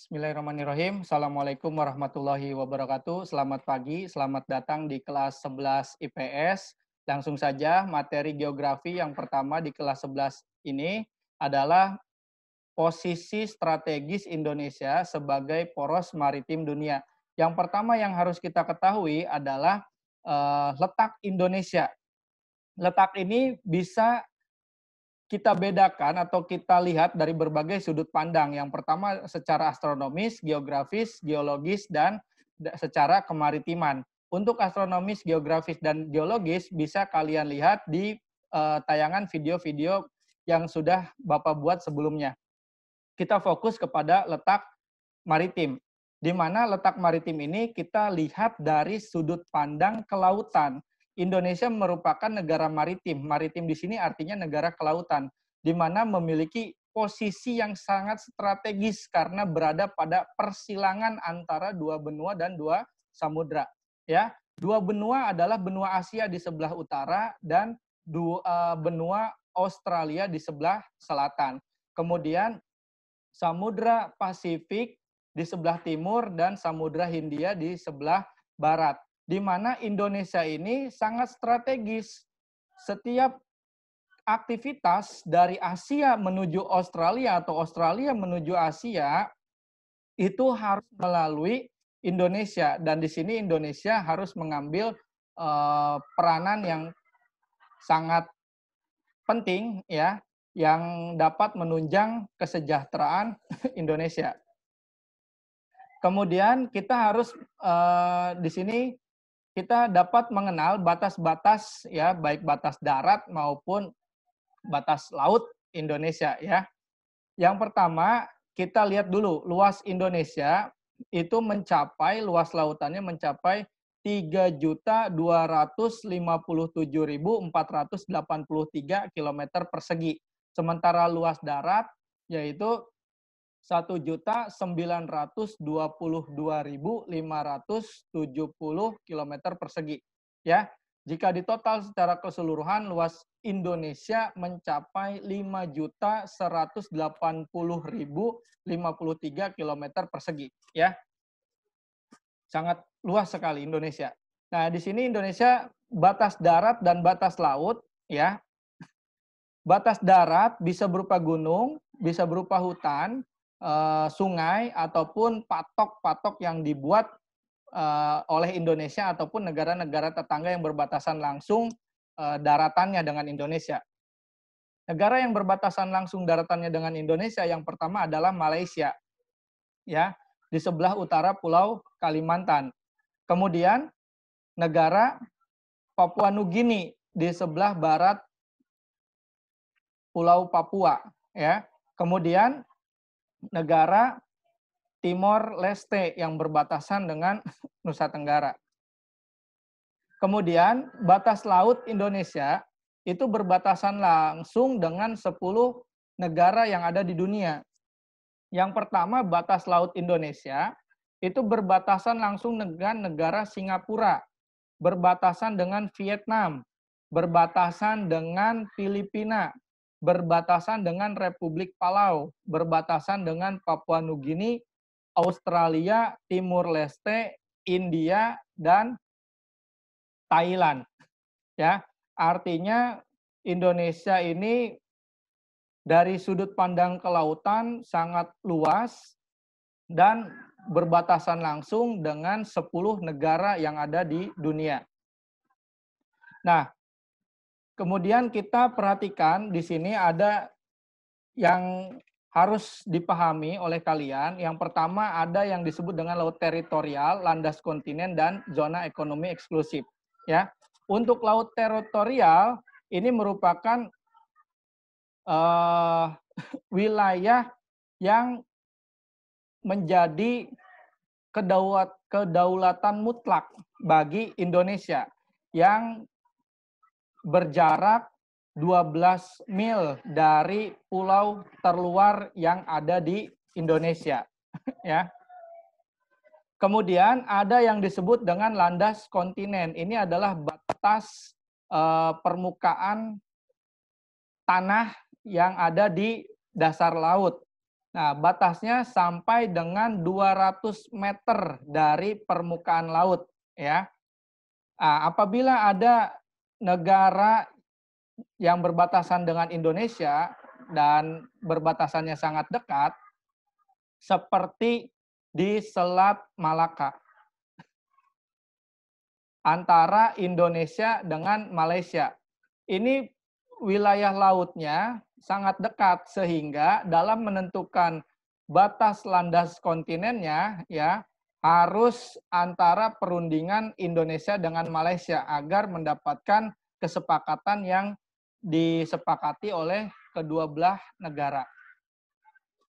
Bismillahirrahmanirrahim. Assalamualaikum warahmatullahi wabarakatuh. Selamat pagi, selamat datang di kelas 11 IPS. Langsung saja, materi geografi yang pertama di kelas 11 ini adalah posisi strategis Indonesia sebagai poros maritim dunia. Yang pertama yang harus kita ketahui adalah letak Indonesia. Letak ini bisa kita bedakan atau kita lihat dari berbagai sudut pandang. Yang pertama secara astronomis, geografis, geologis, dan secara kemaritiman. Untuk astronomis, geografis, dan geologis bisa kalian lihat di tayangan video-video yang sudah Bapak buat sebelumnya. Kita fokus kepada letak maritim. Di mana letak maritim ini kita lihat dari sudut pandang kelautan. Indonesia merupakan negara maritim. Maritim di sini artinya negara kelautan, di mana memiliki posisi yang sangat strategis karena berada pada persilangan antara dua benua dan dua samudra. Ya, dua benua adalah benua Asia di sebelah utara dan benua Australia di sebelah selatan. Kemudian Samudra Pasifik di sebelah timur dan Samudra Hindia di sebelah barat. Di mana Indonesia ini sangat strategis. Setiap aktivitas dari Asia menuju Australia atau Australia menuju Asia itu harus melalui Indonesia, dan di sini Indonesia harus mengambil peranan yang sangat penting ya, yang dapat menunjang kesejahteraan Indonesia. Kemudian kita harus di sini kita dapat mengenal batas-batas ya, baik batas darat maupun batas laut Indonesia ya. Yang pertama, kita lihat dulu luas Indonesia itu luas lautannya mencapai 3.257.483 km persegi. Sementara luas darat yaitu 1.922.570 km persegi. Ya, jika ditotal secara keseluruhan, luas Indonesia mencapai 5.180.053 km persegi. Ya, sangat luas sekali Indonesia. Nah, di sini Indonesia batas darat dan batas laut, ya. Batas darat bisa berupa gunung, bisa berupa hutan, sungai, ataupun patok-patok yang dibuat oleh Indonesia ataupun negara-negara tetangga yang berbatasan langsung daratannya dengan Indonesia. Negara yang berbatasan langsung daratannya dengan Indonesia yang pertama adalah Malaysia, ya, di sebelah utara Pulau Kalimantan. Kemudian negara Papua Nugini di sebelah barat Pulau Papua, ya. Kemudian negara Timor Leste yang berbatasan dengan Nusa Tenggara. Kemudian batas laut Indonesia itu berbatasan langsung dengan 10 negara yang ada di dunia. Yang pertama, batas laut Indonesia itu berbatasan langsung dengan negara Singapura, berbatasan dengan Vietnam, berbatasan dengan Filipina, berbatasan dengan Republik Palau, berbatasan dengan Papua Nugini, Australia, Timur Leste, India, dan Thailand. Ya, artinya Indonesia ini dari sudut pandang kelautan sangat luas dan berbatasan langsung dengan 10 negara yang ada di dunia. Nah, kemudian kita perhatikan di sini ada yang harus dipahami oleh kalian. Yang pertama ada yang disebut dengan laut teritorial, landas kontinen, dan zona ekonomi eksklusif. Ya, untuk laut teritorial ini merupakan wilayah yang menjadi kedaulatan mutlak bagi Indonesia yang berjarak 12 mil dari pulau terluar yang ada di Indonesia. Ya. Kemudian ada yang disebut dengan landas kontinen. Ini adalah batas permukaan tanah yang ada di dasar laut. Nah, batasnya sampai dengan 200 meter dari permukaan laut, ya. Apabila ada negara yang berbatasan dengan Indonesia dan berbatasannya sangat dekat, seperti di Selat Malaka antara Indonesia dengan Malaysia. Ini wilayah lautnya sangat dekat sehingga dalam menentukan batas landas kontinennya ya harus antara perundingan Indonesia dengan Malaysia agar mendapatkan kesepakatan yang disepakati oleh kedua belah negara.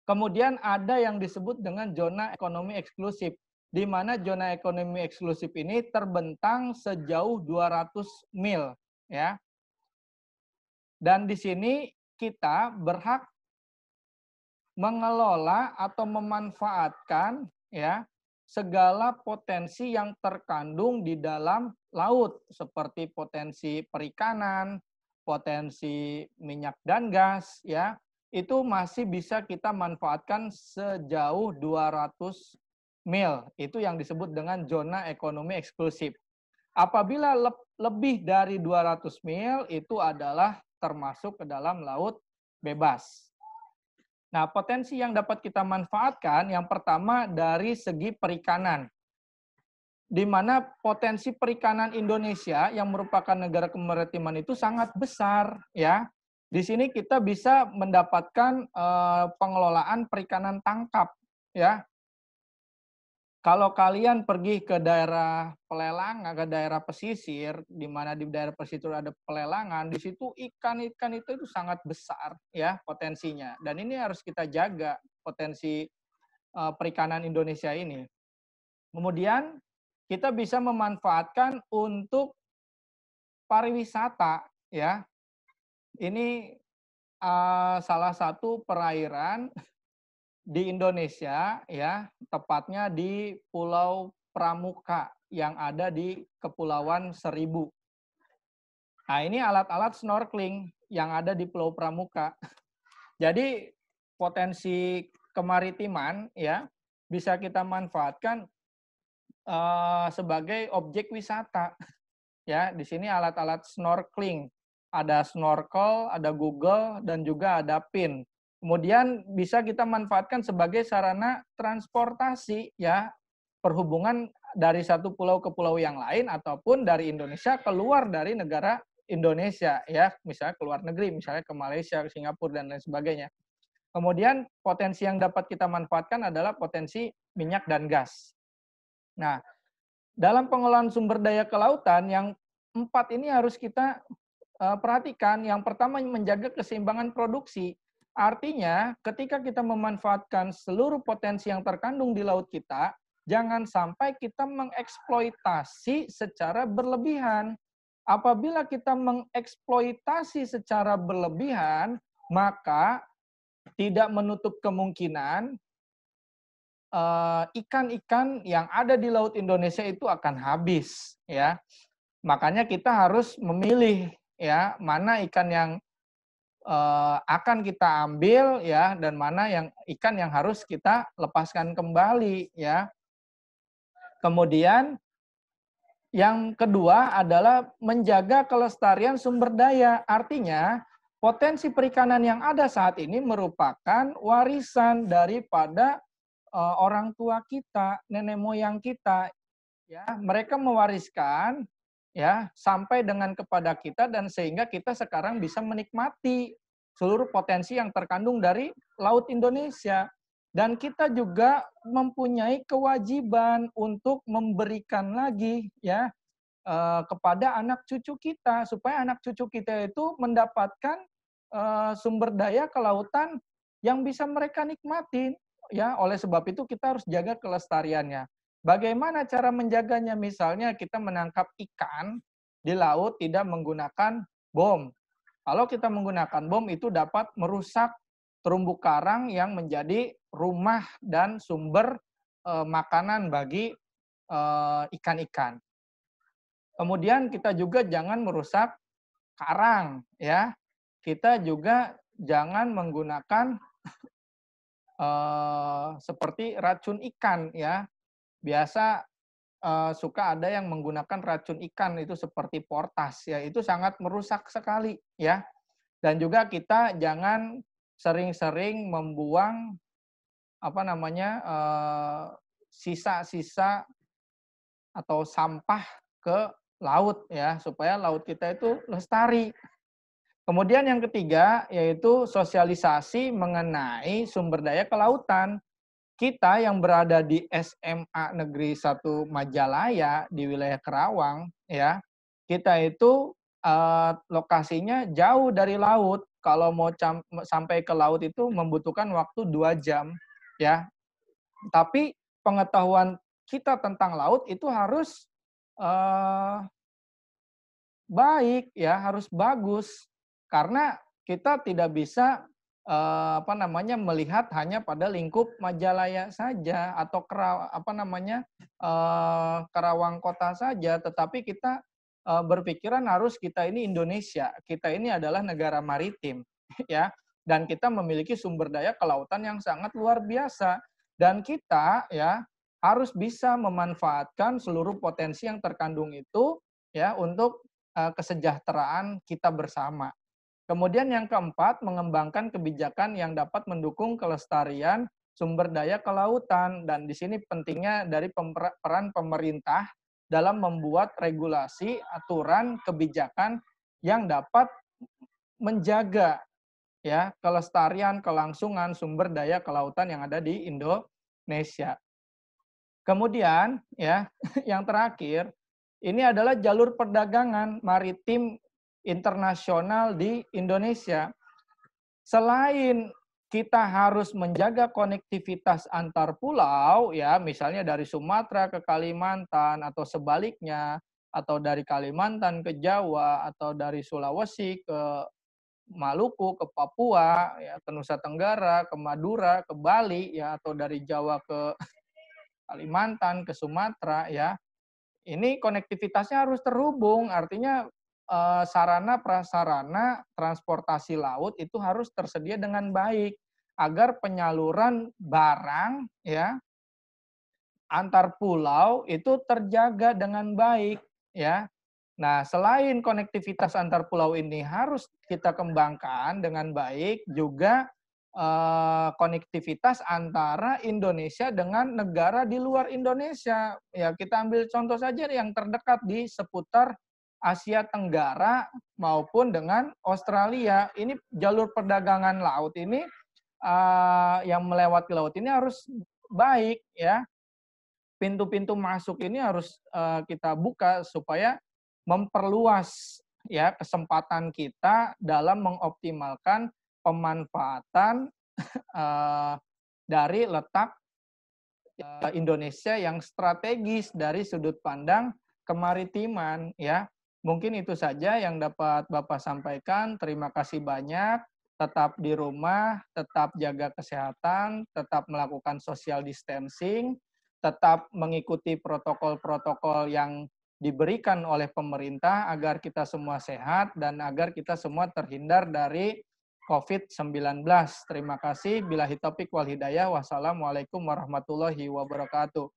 Kemudian ada yang disebut dengan zona ekonomi eksklusif, di mana zona ekonomi eksklusif ini terbentang sejauh 200 mil, ya. Dan di sini kita berhak mengelola atau memanfaatkan ya segala potensi yang terkandung di dalam laut seperti potensi perikanan, potensi minyak dan gas ya. Itu masih bisa kita manfaatkan sejauh 200 mil. Itu yang disebut dengan zona ekonomi eksklusif. Apabila lebih dari 200 mil itu adalah termasuk ke dalam laut bebas. Nah, potensi yang dapat kita manfaatkan yang pertama dari segi perikanan. Di mana potensi perikanan Indonesia yang merupakan negara kemaritiman itu sangat besar ya. Di sini kita bisa mendapatkan pengelolaan perikanan tangkap ya. Kalau kalian pergi ke daerah pelelangan, ke daerah pesisir, di mana di daerah pesisir ada pelelangan, di situ ikan-ikan itu sangat besar ya potensinya. Dan ini harus kita jaga potensi perikanan Indonesia ini. Kemudian kita bisa memanfaatkan untuk pariwisata ya. Ini salah satu perairan di Indonesia ya, tepatnya di Pulau Pramuka yang ada di Kepulauan Seribu. Nah, ini alat-alat snorkeling yang ada di Pulau Pramuka. Jadi potensi kemaritiman ya bisa kita manfaatkan sebagai objek wisata. Ya, di sini alat-alat snorkeling. Ada snorkel, ada Google, dan juga ada PIN. Kemudian bisa kita manfaatkan sebagai sarana transportasi ya, perhubungan dari satu pulau ke pulau yang lain ataupun dari Indonesia keluar dari negara Indonesia ya, misalnya keluar negeri, misalnya ke Malaysia, ke Singapura dan lain sebagainya. Kemudian potensi yang dapat kita manfaatkan adalah potensi minyak dan gas. Nah, dalam pengelolaan sumber daya kelautan yang 4 ini harus kita perhatikan. Yang pertama menjaga keseimbangan produksi. Artinya ketika kita memanfaatkan seluruh potensi yang terkandung di laut kita, jangan sampai kita mengeksploitasi secara berlebihan. Apabila kita mengeksploitasi secara berlebihan, maka tidak menutup kemungkinan ikan-ikan yang ada di laut Indonesia itu akan habis ya. Makanya kita harus memilih ya mana ikan yang akan kita ambil ya dan mana yang ikan yang harus kita lepaskan kembali ya. Kemudian yang kedua adalah menjaga kelestarian sumber daya. Artinya potensi perikanan yang ada saat ini merupakan warisan daripada orang tua kita, nenek moyang kita, ya mereka mewariskan ya sampai dengan kepada kita dan sehingga kita sekarang bisa menikmati seluruh potensi yang terkandung dari laut Indonesia. Dan kita juga mempunyai kewajiban untuk memberikan lagi ya kepada anak cucu kita supaya anak cucu kita itu mendapatkan sumber daya kelautan yang bisa mereka nikmatin. Ya, oleh sebab itu kita harus jaga kelestariannya. Bagaimana cara menjaganya? Misalnya kita menangkap ikan di laut tidak menggunakan bom. Kalau kita menggunakan bom itu dapat merusak terumbu karang yang menjadi rumah dan sumber makanan bagi ikan-ikan. Kemudian kita juga jangan merusak karang ya. Kita juga jangan menggunakan seperti racun ikan ya. Biasa suka ada yang menggunakan racun ikan itu seperti Portas ya, itu sangat merusak sekali ya. Dan juga kita jangan sering-sering membuang apa namanya, sisa-sisa atau sampah ke laut ya, supaya laut kita itu lestari. Kemudian yang ketiga yaitu sosialisasi mengenai sumber daya kelautan. Kita yang berada di SMA Negeri 1 Majalaya di wilayah Kerawang ya, kita itu, lokasinya jauh dari laut. Kalau mau sampai ke laut itu membutuhkan waktu 2 jam ya. Tapi pengetahuan kita tentang laut itu harus, eee, baik ya, harus bagus. Karena kita tidak bisa, apa namanya, melihat hanya pada lingkup Majalaya saja atau Karawang kota saja, tetapi kita, berpikiran harus kita ini Indonesia, kita ini adalah negara maritim, ya, dan kita memiliki sumber daya kelautan yang sangat luar biasa. Dan kita ya, harus bisa memanfaatkan seluruh potensi yang terkandung itu, ya, untuk kesejahteraan kita bersama. Kemudian yang keempat, mengembangkan kebijakan yang dapat mendukung kelestarian sumber daya kelautan. Dan di sini pentingnya dari peran pemerintah dalam membuat regulasi, aturan, kebijakan yang dapat menjaga ya kelestarian, kelangsungan sumber daya kelautan yang ada di Indonesia. Kemudian ya, yang terakhir, ini adalah jalur perdagangan maritim internasional di Indonesia. Selain kita harus menjaga konektivitas antar pulau ya, misalnya dari Sumatera ke Kalimantan atau sebaliknya, atau dari Kalimantan ke Jawa, atau dari Sulawesi ke Maluku, ke Papua, ya, ke Nusa Tenggara, ke Madura, ke Bali, ya, atau dari Jawa ke Kalimantan, ke Sumatera, ya. Ini konektivitasnya harus terhubung, artinya sarana prasarana transportasi laut itu harus tersedia dengan baik agar penyaluran barang ya antar pulau itu terjaga dengan baik ya. Nah, selain konektivitas antar pulau ini harus kita kembangkan dengan baik, juga konektivitas antara Indonesia dengan negara di luar Indonesia. Ya, kita ambil contoh saja yang terdekat di seputar Asia Tenggara maupun dengan Australia. Ini jalur perdagangan laut ini yang melewati laut ini harus baik ya. Pintu-pintu masuk ini harus kita buka supaya memperluas ya kesempatan kita dalam mengoptimalkan pemanfaatan dari letak Indonesia yang strategis dari sudut pandang kemaritiman ya. Mungkin itu saja yang dapat Bapak sampaikan. Terima kasih banyak. Tetap di rumah, tetap jaga kesehatan, tetap melakukan social distancing, tetap mengikuti protokol-protokol yang diberikan oleh pemerintah agar kita semua sehat dan agar kita semua terhindar dari COVID-19. Terima kasih. Billahi taufik wal hidayah. Wassalamualaikum warahmatullahi wabarakatuh.